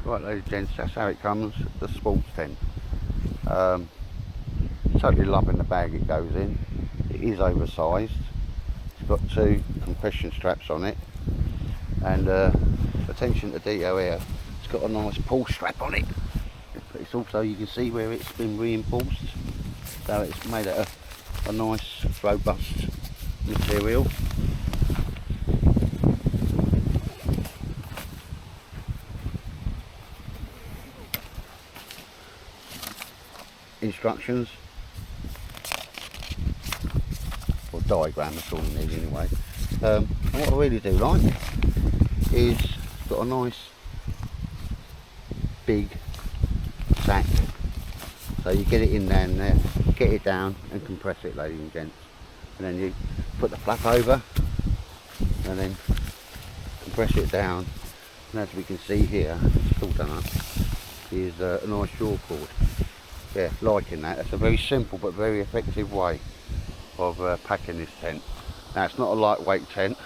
Right, ladies and gents, that's how it comes, the sports tent. Totally loving the bag it goes in. It is oversized. It's got 2 compression straps on it, and attention to detail here, it's got a nice pull strap on it, but it's also, you can see where it's been reinforced, so it's made out of a nice robust material. Instructions or diagram, that's all you need anyway. And what I really do like is it's got a nice big sack, so you get it in there and there, get it down and compress it, ladies and gents, and then you put the flap over and then compress it down, and as we can see here, it's all done up, is a nice shore cord. Yeah, liking that. That's a very simple but very effective way of packing this tent. Now, it's not a lightweight tent.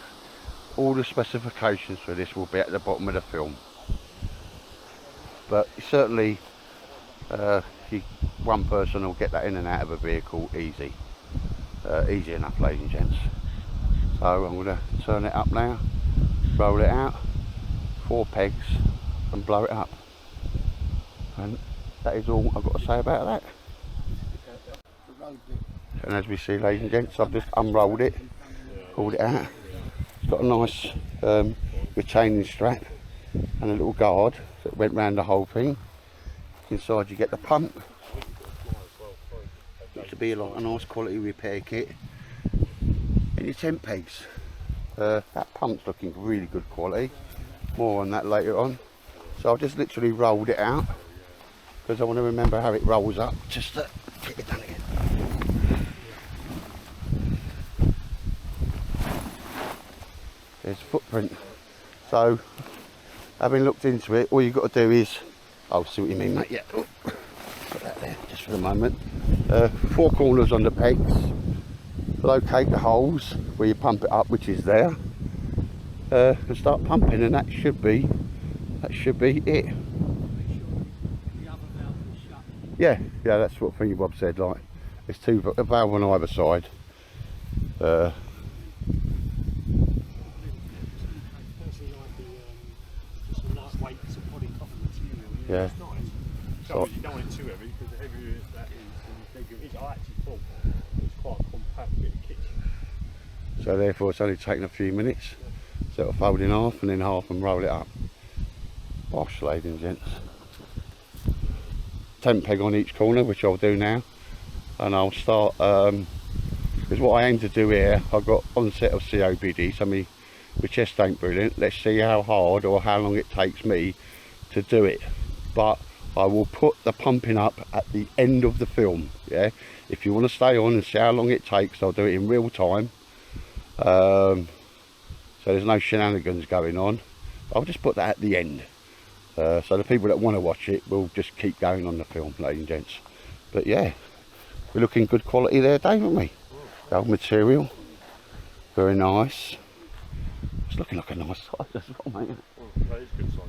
All the specifications for this will be at the bottom of the film, but certainly one person will get that in and out of a vehicle easy enough, ladies and gents. So I'm going to turn it up now, roll it out, 4 pegs and blow it up, and that is all I've got to say about that. And as we see, ladies and gents, I've just unrolled it, pulled it out. It's got a nice retaining strap and a little guard that went round the whole thing. Inside you get the pump. Looks to be like a nice quality repair kit. And your tent pegs. That pump's looking really good quality. More on that later on. So I've just literally rolled it out, because I want to remember how it rolls up, just to get it done again. There's a footprint. So, having looked into it, all you've got to do is, I'll see what you mean, mate. Yeah, put that there just for the moment. 4 corners on the pegs. Locate the holes where you pump it up, which is there, and start pumping, and that should be it. Yeah, that's what Thingy Bob said. Like, there's 2 valve on either side. Yeah. So you don't want it too heavy, because the heavier that is, the bigger it is. I actually thought it's quite a compact bit of kit. So therefore it's only taken a few minutes. So it'll fold in half and then half and roll it up. Bosh, ladies and gents. Tent peg on each corner, which I'll do now, and I'll start, because what I aim to do here, I've got onset of COPD, so my chest ain't brilliant. Let's see how hard or how long it takes me to do it, but I will put the pumping up at the end of the film. Yeah, if you want to stay on and see how long it takes, I'll do it in real time, so there's no shenanigans going on. I'll just put that at the end. So the people that want to watch it will just keep going on the film, ladies and gents. But yeah, we're looking good quality there, Dave, aren't we? The old material, very nice. It's looking like a nice size as well, mate. That is good size.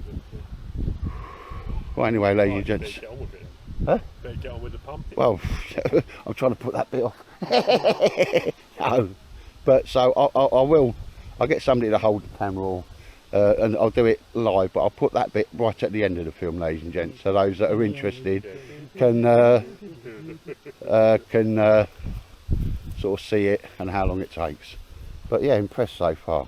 Well, anyway, ladies and gents. Get on with it. Huh? Better get on with the pumping. Well, I'm trying to put that bit off. No, but so I'll get somebody to hold the camera, or and I'll do it live, but I'll put that bit right at the end of the film, ladies and gents, so those that are interested can sort of see it and how long it takes. But yeah, impressed so far.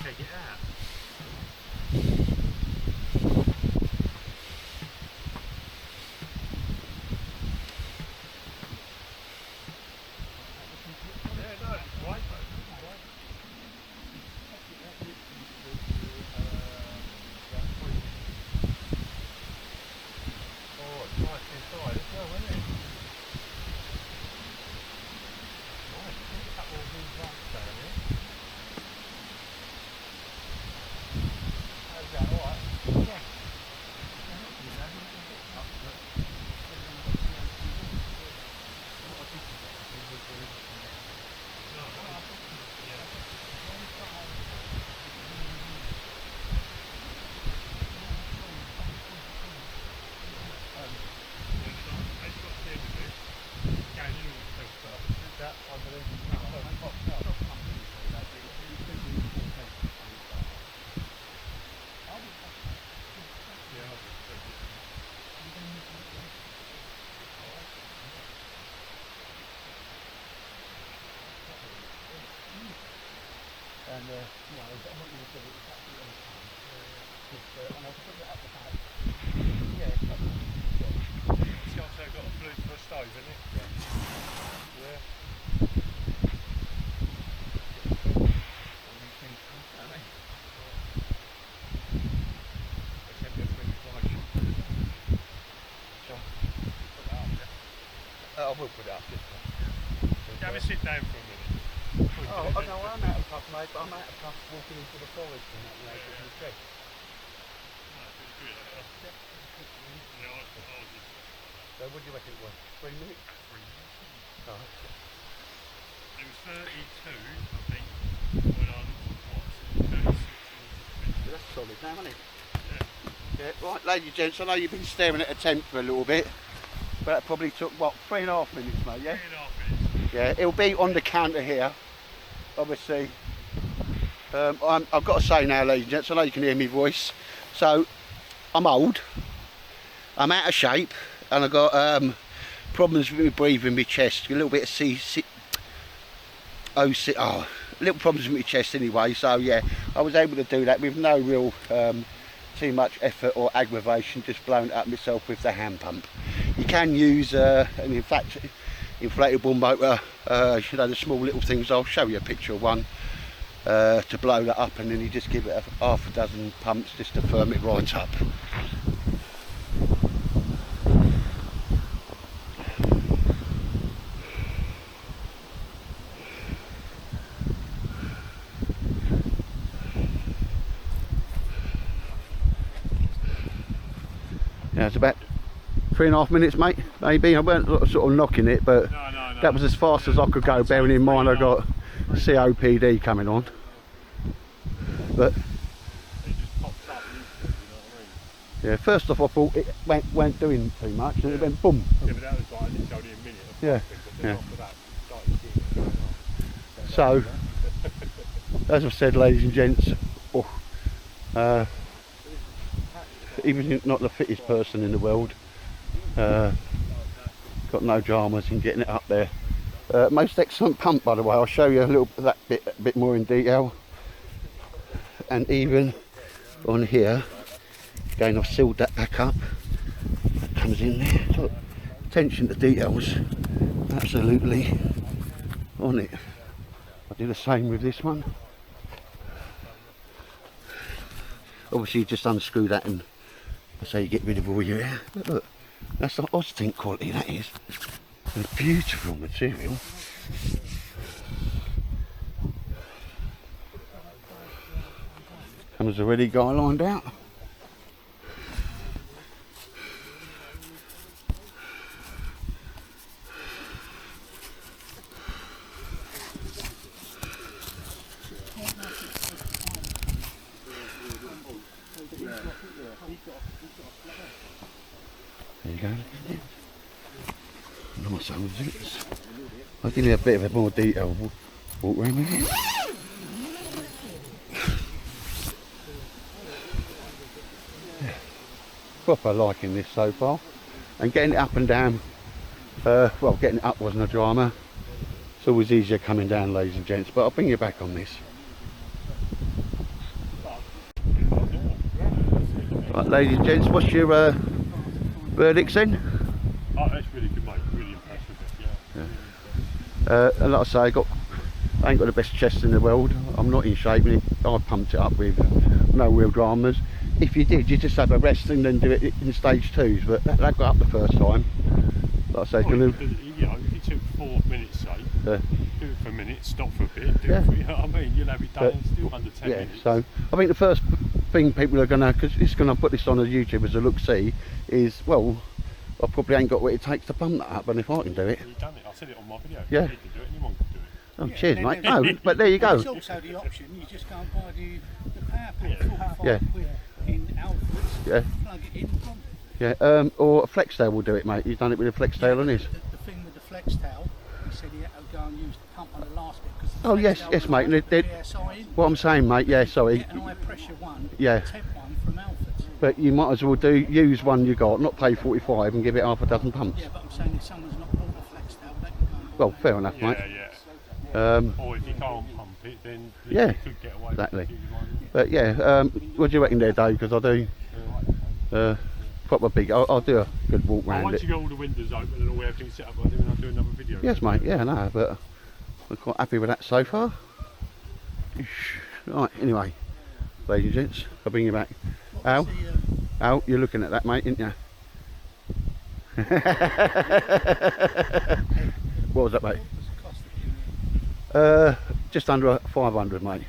take it out. And you know, I want you to see it exactly on time. And I'll put it up the back. Yeah, it's also got a flute for a stove, isn't it? Yeah. Yeah. I will put it up, just have a sit down for a minute. Oh, no, I'm out of puff, mate, but I'm out of puff walking into the forest and that, you know, in the trek. So what do you reckon it was? 3 minutes? 3 minutes. Oh, it was 32, I think, when I looked at what, 36. That's solid now, isn't it? Yeah. Yeah, right, ladies and gents, I know you've been staring at a tent for a little bit, but that probably took, what, 3.5 minutes, mate, yeah? 3.5 minutes. Yeah, it'll be on the counter here, obviously. I've got to say now, ladies and gents, I know you can hear my voice. So, I'm old, I'm out of shape, and I've got problems with my breathing, my chest, a little bit of little problems with my chest anyway. So yeah, I was able to do that with no real too much effort or aggravation, just blowing it up myself with the hand pump. You can use in fact, inflatable motor, you know, the small little things. I'll show you a picture of one to blow that up, and then you just give it half a dozen pumps just to firm it right up. Yeah, it's about 3.5 minutes, mate, maybe. I weren't sort of knocking it, but no. That was as fast as I could go, bearing in mind I got COPD coming on. But it just popped up, you know what I mean? Yeah, first off I thought it weren't doing too much, and it went boom. Yeah, but that was like literally only a minute of yeah, but then after that, started seeing it going on. So, as I've said, ladies and gents, even not the fittest person in the world, got no dramas in getting it up there. Most excellent pump, by the way. I'll show you a bit more in detail. And even on here, again, I've sealed that back up. That comes in there. Look, attention to details, absolutely on it. I'll do the same with this one. Obviously, you just unscrew that and so you get rid of all your hair. But look, that's the Austin quality, that is. And a beautiful material. Comes already guy lined out. There you go. Nice old zips. I'll give you a bit of a more detail walk around with it. Yeah. Proper liking this so far. And getting it up and down, well, getting it up wasn't a drama. It's always easier coming down, ladies and gents, but I'll bring you back on this. Right, ladies and gents, what's your verdicts then? Oh, that's really good, mate. Really impressed with it. Yeah. And like I say, I ain't got the best chest in the world. I'm not in shape, and I pumped it up with no real dramas. If you did, you just have a rest and then do it in stage 2s, but that got up the first time. Like I say, well, if you took 4 minutes, say, do it for a minute, stop for a bit, do it for, you know what I mean? You'll have it done in still under 10 minutes. So I think the first thing people are gonna, because it's gonna put this on as YouTube as a look-see, is, well, I probably ain't got what it takes to pump that up, and if I can do it. You've done it. I said it on my video. Yeah. You can do it. Anyone can do it. Oh, cheers, mate. No, but there you go. It's also the option. You just go and buy the power pack, Yeah. £45 in Alfred's. Yeah. Plug it in. From Yeah. Or a flex tail will do it, mate. You've done it with a flex tail on this. The thing with the flex tail, he said he had to go and use the pump on the last bit because. Oh yes, mate. What I'm saying, mate. Yeah, sorry. Get an high pressure one. Yeah. Temp one from Alfred's. But you might as well use one you got, not pay 45 and give it half a dozen pumps. Yeah, but I'm saying if someone's not bought a flex tail, they can go and buy Well, fair enough, mate. Yeah. Or if you can't pump it, then yeah, you could get away exactly. with it. But yeah, what do you reckon there, Dave? Because I do proper big. I'll do a good walk round Once it. you get all the windows open and all everything set up, I'll do another video. Yes, mate. Yeah, no, but we're quite happy with that so far. Right. Anyway, ladies and gents, I'll bring you back. Al, Al, you're looking at that, mate, aren't you? What was that, mate? Just under 500, mate.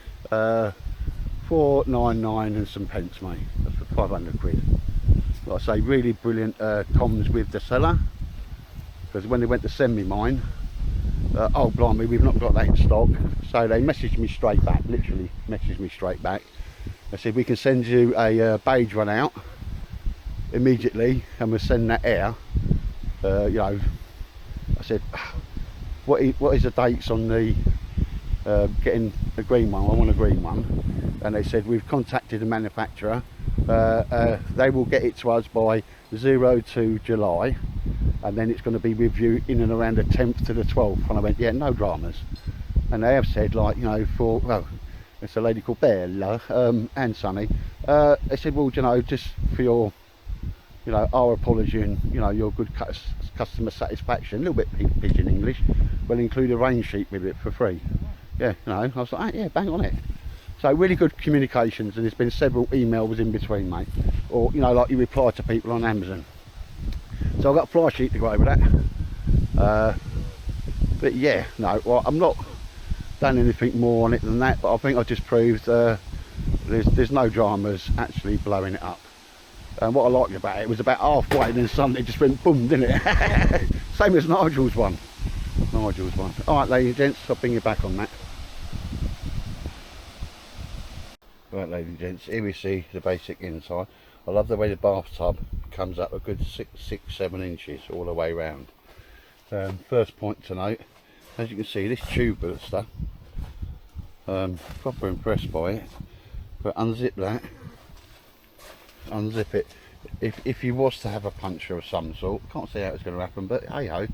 499 and some pence, mate. That's for 500 quid. Like I say, really brilliant comms with the seller, because when they went to send me mine, oh blimey, we've not got that in stock. So they messaged me straight back, literally messaged me straight back. They said we can send you a beige one out immediately, and we'll send that air. You know, I said, what is the dates on the getting a green one? I want a green one. And they said we've contacted the manufacturer. They will get it to us by 02 July, and then it's going to be with you in and around the 10th to the 12th. And I went, yeah, no dramas. And they have said, like, you know, for, well, it's a lady called Bella and Sonny. They said, well, you know, just for your, you know, our apology and, you know, your good customer satisfaction, a little bit pidgin English, we'll include a rain sheet with it for free. Yeah, you know, I was like, oh, yeah, bang on it. So really good communications, and there's been several emails in between, mate. Or, you know, like you reply to people on Amazon. So I've got a fly sheet to go over that. But yeah, no, well, I'm not done anything more on it than that, but I think I've just proved there's no dramas actually blowing it up. And what I liked about it was about halfway, and then suddenly it just went boom, didn't it? Same as Nigel's one. Alright, ladies and gents, I'll bring you back on that. Right, ladies and gents, here we see the basic inside. I love the way the bathtub comes up a good 6-7 inches all the way round. First point to note, as you can see, this tubular stuff, proper impressed by it. But unzip that, unzip it. If you was to have a puncture of some sort, can't see how it's going to happen, but hey ho.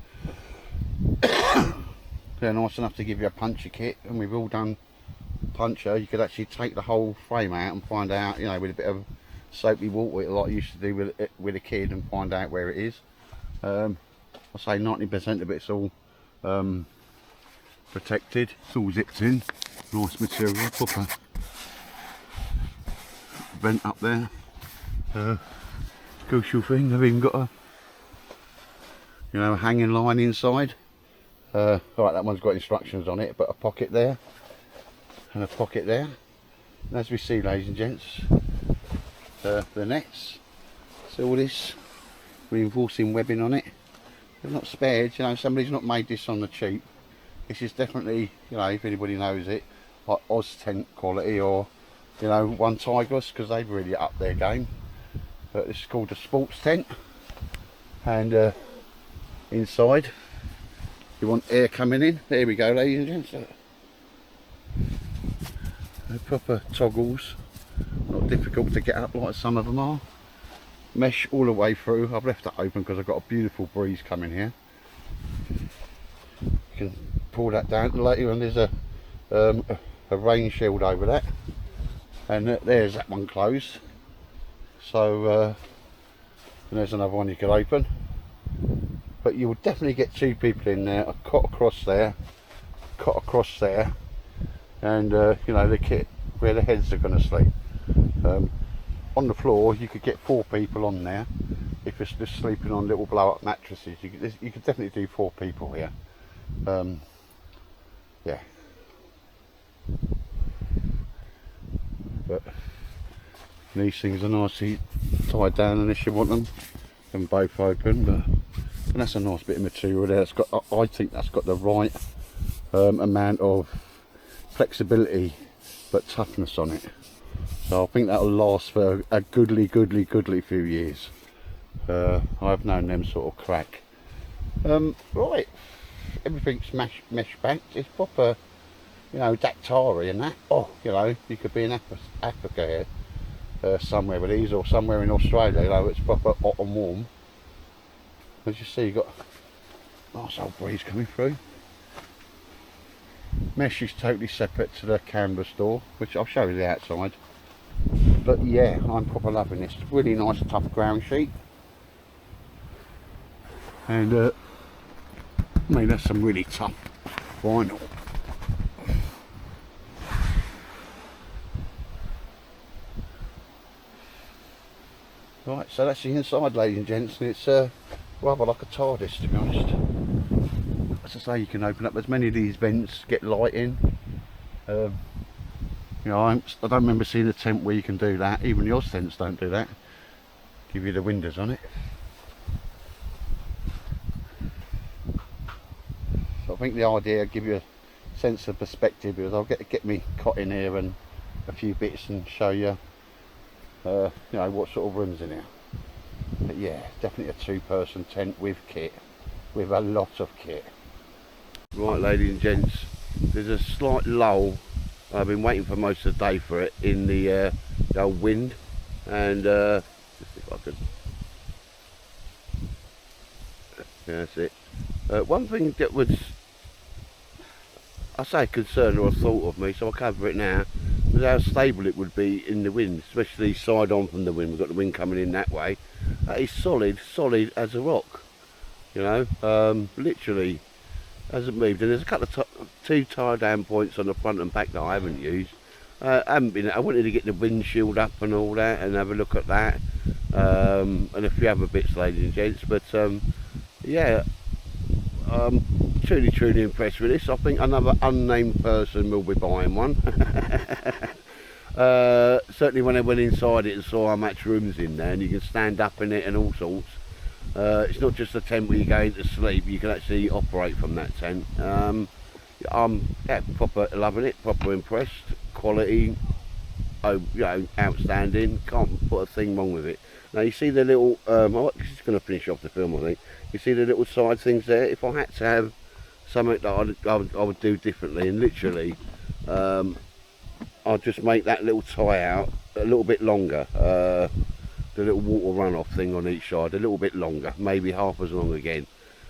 They're nice enough to give you a puncture kit, and we've all done puncture. You could actually take the whole frame out and find out, you know, with a bit of soapy water like you used to do with a kid, and find out where it is. I say 90% of it's all protected. It's all zipped in, nice material, proper vent up there. Crucial thing, they've even got a, you know, a hanging line inside. Right, that one's got instructions on it, but a pocket there and a pocket there. And as we see, ladies and gents, the nets, so all this reinforcing webbing on it. They're not spared, you know, somebody's not made this on the cheap. This is definitely, you know, if anybody knows it, like Oz tent quality, or, you know, One Tigers, because they've really upped their game. But this is called a sports tent, and inside you want air coming in. There we go, ladies and gents. They're proper toggles, not difficult to get up like some of them are. Mesh all the way through. I've left it open because I've got a beautiful breeze coming here. You can pull that down later, and there's a rain shield over that, and there's that one closed. So and there's another one you could open, but you will definitely get 2 people in there, a cot across there, and you know, the kit where the heads are going to sleep. On the floor you could get 4 people on there. If it's just sleeping on little blow up mattresses, you could definitely do 4 people here. Yeah, but these things are nicely tied down unless you want them both open. But and that's a nice bit of material there. It's got, I think that's got the right amount of flexibility but toughness on it. So I think that'll last for a goodly few years. I've known them sort of crack. Right, everything's mesh backed. It's proper, you know, Dactari and that. Oh, you know, you could be in Africa here, somewhere with these, or somewhere in Australia. You know, it's proper hot and warm. As you see, you've got a nice old breeze coming through. Mesh is totally separate to the canvas door, which I'll show you the outside. But yeah, I'm proper loving this. Really nice tough ground sheet. And I mean, that's some really tough vinyl. Right, so that's the inside, ladies and gents, and it's rather like a TARDIS, to be honest. As I say, you can open up as many of these vents, get light in. You know, I don't remember seeing a tent where you can do that. Even your tents don't do that. Give you the windows on it. So I think the idea, give you a sense of perspective, because I'll get me cot in here and a few bits and show you, you know, what sort of rooms in here. But yeah, definitely a 2-person tent with kit, with a lot of kit. Right, ladies and gents, there's a slight lull. I've been waiting for most of the day for it in the old wind, and just if I could, yeah, that's it. One thing that was, I say, concern or a thought of me, so I'll cover it now, was how stable it would be in the wind, especially side on from the wind. We've got the wind coming in that way. It's solid as a rock, you know, literally hasn't moved. And there's a couple of 2 tie down points on the front and back that I haven't used. I wanted to get the windshield up and all that and have a look at that, and a few other bits, ladies and gents. But yeah, I'm truly impressed with this. I think another unnamed person will be buying one. Certainly when I went inside it and saw how much room's in there, and you can stand up in it and all sorts. It's not just a tent where you go into sleep, you can actually operate from that tent. I'm proper loving it, proper impressed. Quality, oh, you know, outstanding. Can't put a thing wrong with it. Now you see the little, I'm just going to finish off the film, I think. You see the little side things there? If I had to have something that I would do differently, and literally, I'd just make that little tie out a little bit longer. The little water runoff thing on each side a little bit longer, maybe half as long again.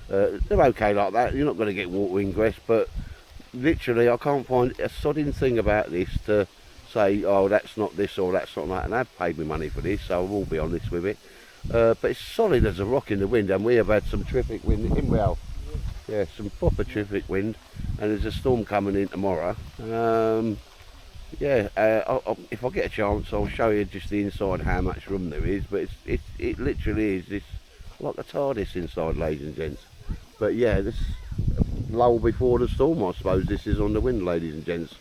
They're okay like that. You're not going to get water ingress, but literally I can't find a sodding thing about this to say, oh, that's not this or that's not that. And I've paid me money for this, so I will be honest with it. But it's solid as a rock in the wind, and we have had some terrific wind in well. Yeah, some proper terrific wind, and there's a storm coming in tomorrow. Yeah, if I get a chance, I'll show you just the inside how much room there is. But it literally is this like a TARDIS inside, ladies and gents. But yeah, this lull before the storm, I suppose this is on the wind, ladies and gents.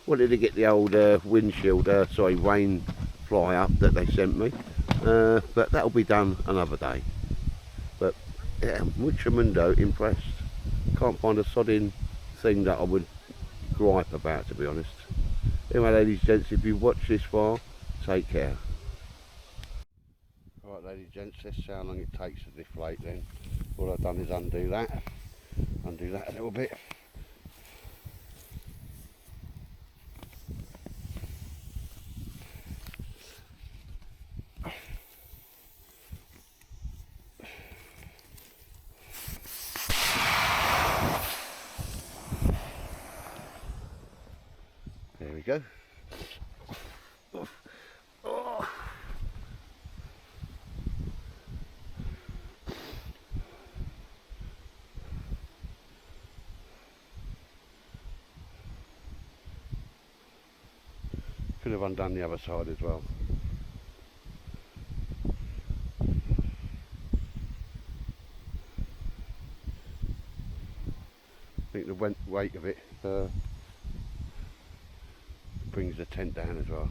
Wanted to get the old windshield, rain fly up that they sent me, but that'll be done another day. But yeah, mucho impressed. Can't find a sodding thing that I would gripe about, to be honest. Anyway, ladies and gents, if you've watched this far, take care. Right, ladies and gents, let's see how long it takes to deflate then. All I've done is undo that a little bit. There we go. Could have undone the other side as well. I think the weight of it brings the tent down as well.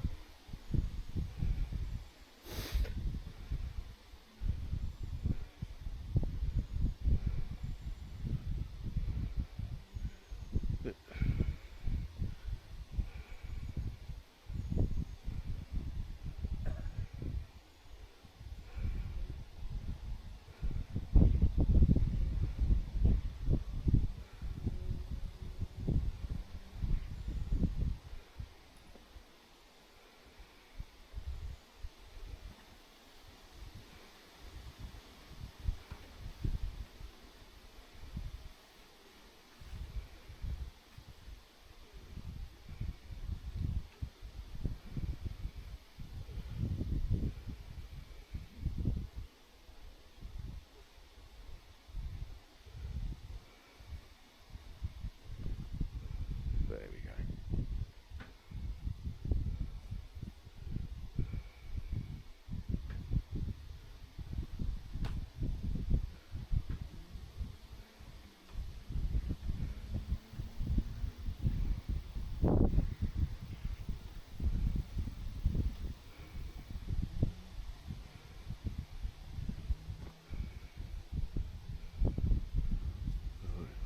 There we go.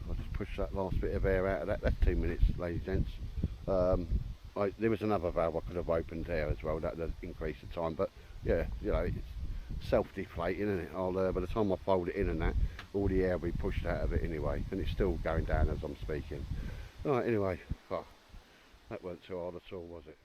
I'll just push that last bit of air out of that. That's 2 minutes, ladies and gents. There was another valve I could have opened there as well. That would increase the time, but yeah, you know, it's self-deflating, isn't it? By the time I fold it in and that, all the air will be pushed out of it anyway, and it's still going down as I'm speaking. Alright, anyway, that weren't too hard at all, was it?